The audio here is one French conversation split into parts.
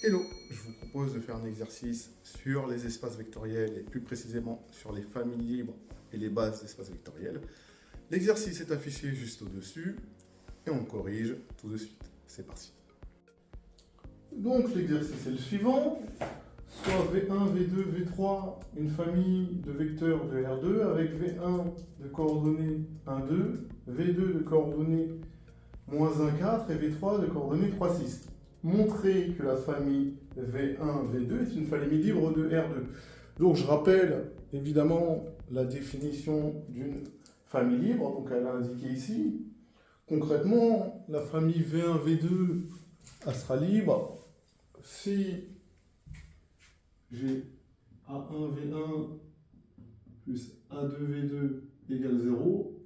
Hello, je vous propose de faire un exercice sur les espaces vectoriels et plus précisément sur les familles libres et les bases d'espaces vectoriels. L'exercice est affiché juste au-dessus et on corrige tout de suite. C'est parti. Donc l'exercice est le suivant, soit V1, V2, V3, une famille de vecteurs de R2 avec V1 de coordonnées 1, 2, V2 de coordonnées -1, 4 et V3 de coordonnées 3, 6. Montrer que la famille V1, V2 est une famille libre de R2. Donc je rappelle évidemment la définition d'une famille libre, donc elle est indiquée ici. Concrètement, la famille V1, V2, elle sera libre si j'ai A1, V1 plus A2, V2 égale 0,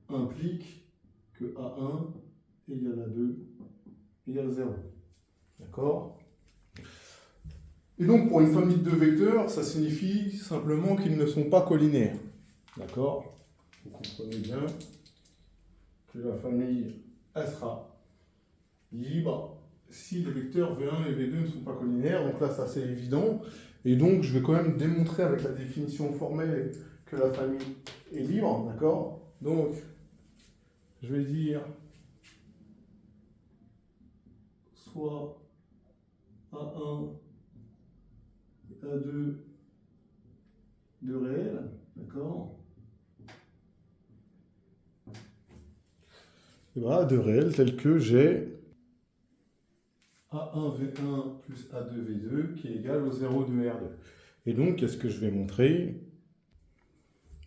implique que A1 égale A2 égale 0. D'accord? Et donc, pour une famille de deux vecteurs, ça signifie simplement qu'ils ne sont pas collinaires. D'accord? Vous comprenez bien que la famille, elle sera libre si les vecteurs V1 et V2 ne sont pas collinaires. Donc là, ça c'est évident. Et donc, je vais quand même démontrer avec la définition formelle que la famille est libre. D'accord? Donc, je vais dire soit A1 et A2 de réel, d'accord? Et voilà, de réel tel que j'ai A1V1 plus A2V2 qui est égal au 0 de R2. Et donc, qu'est-ce que je vais montrer?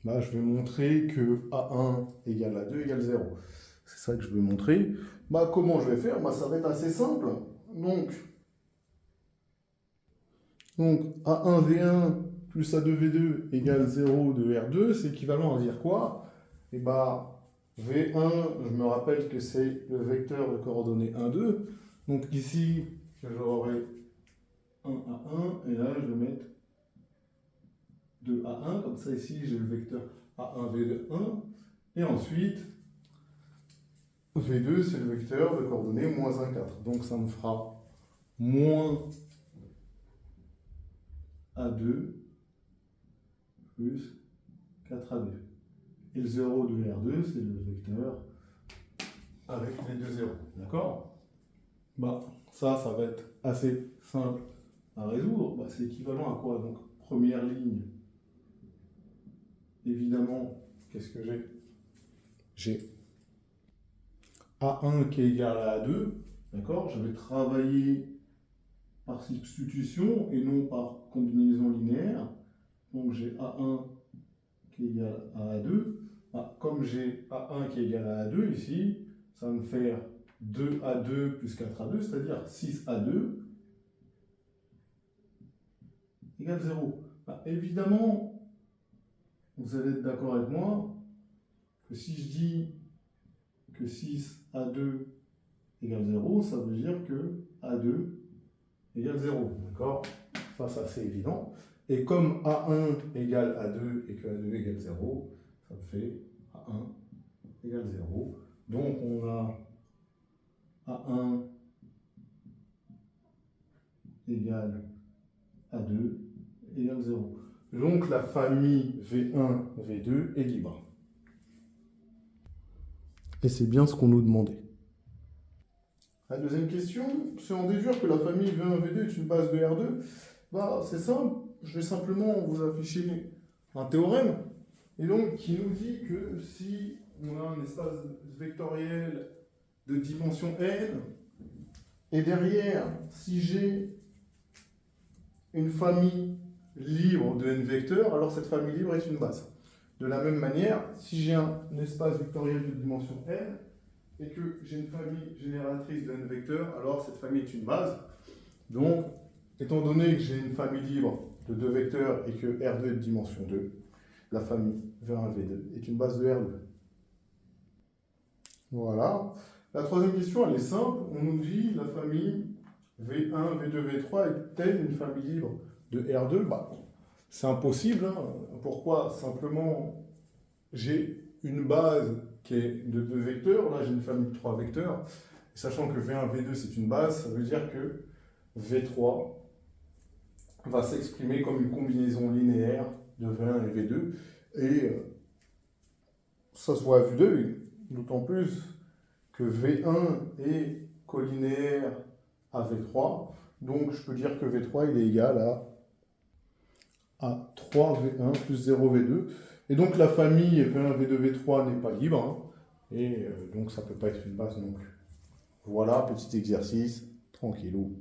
Je vais montrer que A1 égale A2 égale 0. C'est ça que je vais montrer. Comment je vais faire? Ça va être assez simple. Donc A1V1 plus A2V2 égale 0 de R2, c'est équivalent à dire quoi? V1, je me rappelle que c'est le vecteur de coordonnées 1, 2. Donc ici, j'aurai 1 à 1, et là, je vais mettre 2 à 1. Comme ça, ici, j'ai le vecteur A1, V2, 1. Et ensuite, V2, c'est le vecteur de coordonnées -1, 4. Donc ça me fera moins A2 plus 4A2. Et le 0 de R2, c'est le vecteur avec les deux zéros. D'accord? Ça va être assez simple à résoudre. C'est équivalent à quoi? Donc, première ligne, évidemment, qu'est-ce que j'ai? J'ai A1 qui est égal à A2. D'accord? Je vais travailler par substitution et non par combinaison linéaire. Donc, j'ai A1 qui est égal à A2. Comme j'ai A1 qui est égal à A2 ici, ça va me faire 2A2 plus 4A2, c'est-à-dire 6A2 égale 0. Évidemment, vous allez être d'accord avec moi que si je dis que 6A2 égale 0, ça veut dire que A2 égale 0. D'accord? Ça c'est évident. Et comme A1 égale A2 et que A2 égale 0, ça me fait A1 égale 0. Donc on a A1 égale A2 égale 0. Donc la famille V1, V2 est libre. Et c'est bien ce qu'on nous demandait. La deuxième question, c'est en déduire que la famille V1, V2 est une base de R2. C'est simple, je vais simplement vous afficher un théorème, et donc qui nous dit que si on a un espace vectoriel de dimension n, et derrière, si j'ai une famille libre de n vecteurs, alors cette famille libre est une base. De la même manière, si j'ai un espace vectoriel de dimension n, et que j'ai une famille génératrice de n vecteurs, alors cette famille est une base. Donc, étant donné que j'ai une famille libre de deux vecteurs et que R2 est de dimension 2, la famille V1, V2 est une base de R2. Voilà. La troisième question, elle est simple. On nous dit la famille V1, V2, V3 est-elle une famille libre de R2? C'est impossible. Pourquoi? Simplement, j'ai une base qui est de deux vecteurs. Là, j'ai une famille de trois vecteurs. Sachant que V1, V2 c'est une base, ça veut dire que V3 va s'exprimer comme une combinaison linéaire de V1 et V2. Et ça se voit à vue d'œil, d'autant plus que V1 est collinéaire à V3. Donc je peux dire que V3 il est égal à 3V1 plus 0V2. Et donc la famille V1, V2, V3 n'est pas libre. Et donc ça ne peut pas être une base non plus. Voilà, petit exercice, tranquillou.